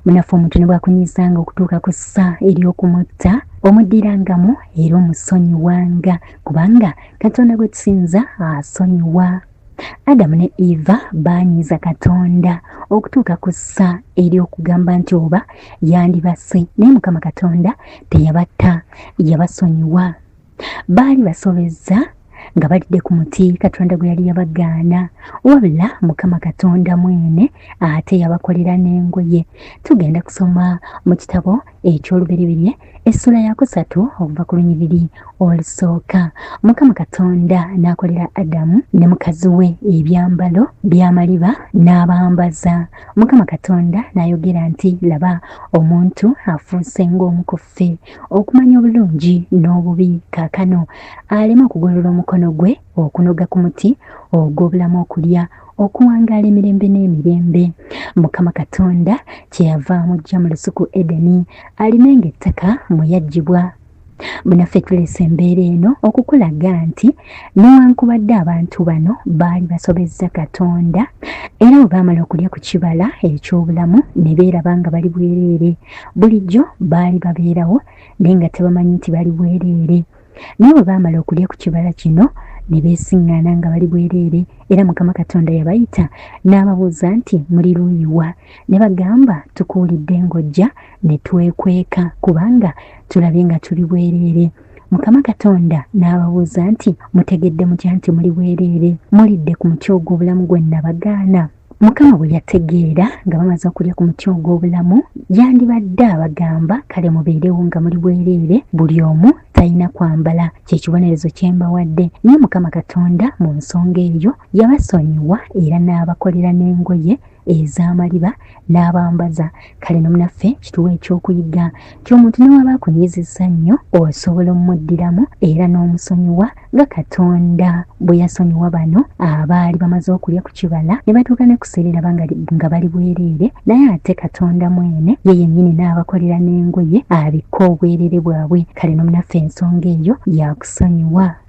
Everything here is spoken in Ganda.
munafu omuntu ne bwakunyizanga okutuuka ku ssa ery'okumutta omuddirangamu era omusonyiwanga kubanga Katonda gwe tusinza asonyiwa. Adamu ne Eva baanyiza Katonda okutuuka ku ssa ery'okugamba nti oba yandibase naye Mukama Katonda teyabatta, yabasonyiwa. Baali basobezza nga balidde ku muti Katonda gwe yali yabagaana, wabula Mukama Katonda mwene ate yabakolera n'engoye. Tugenda kusoma mu kitabo eky'Olubereberye essula ya 3 okuva ku lunyiriri olusooka. Mukama Katonda n'akolera Adamu ne mukazi we ebyambalo by'amaliba n'abambaza. Mukama Katonda n'ayogera nti laba omuntu afuuse ng'omukufe okumanya obulungi n'obubi, kaakano aleme okugolola omukono gwe okunoga ku muti ogw'obulamu okulya okuwangaala emirembe n'emirembe. Mukama Katonda kyeyava amujja mu lusuku Edeni alimenga ettaka mwe yaggyibwa. Munaffe tuleese embeera eno okukulaga nti newankubadde abantu bano baali basobezza Katonda era bwe baamala okulya ku kibala eky'obulamu ne beeraba nga bali bwereere, bulijjo baali babeerawo naye nga tebamanyi nti bali bwereere. Naye bwe baamala okulya ku kibala kino ne beesiŋŋaana nga bali bwereere era Mukama Katonda yabayita n'ababuuza nti muli luuyi wa? Ne bagamba tukuwulidde ng'ojja ne twekweka kubanga tulabye nga tuli bwereere. Mukama Katonda n'ababuuza nti mutegedde mutya nti muli bwereere? Mulidde ku muti ogw'obulamu gwe nabagaana? Mukama bwe yategeera nga bamaze okulya ku muti ogw'obulamu yandibadde abagamba kale mubeerewo nga muli bwereere buli omu talina kwambala, kyekibonerezo kye mbawadde. Naye Mukama Katonda mu nsonga eyo yabasonyiwa era n'abakolera n'engoye ez'amaliba n'abambaza. Kale no munaffe kituwa ekyokuyiga ky'omuntu ne waba akunyizizza nnyo osobola omuddiramu era n'omusonyiwa nga Katonda bwe yasonyiwa bano abaali bamaze okulya ku kibala ne batuuka ne kuseerera nga bali bwereere, naye ate Katonda mwene ye yennyini n'abakolera n'engoye abikka obwereere bwabwe. Kale no munaffe ensonga eyo yakusonyiwa.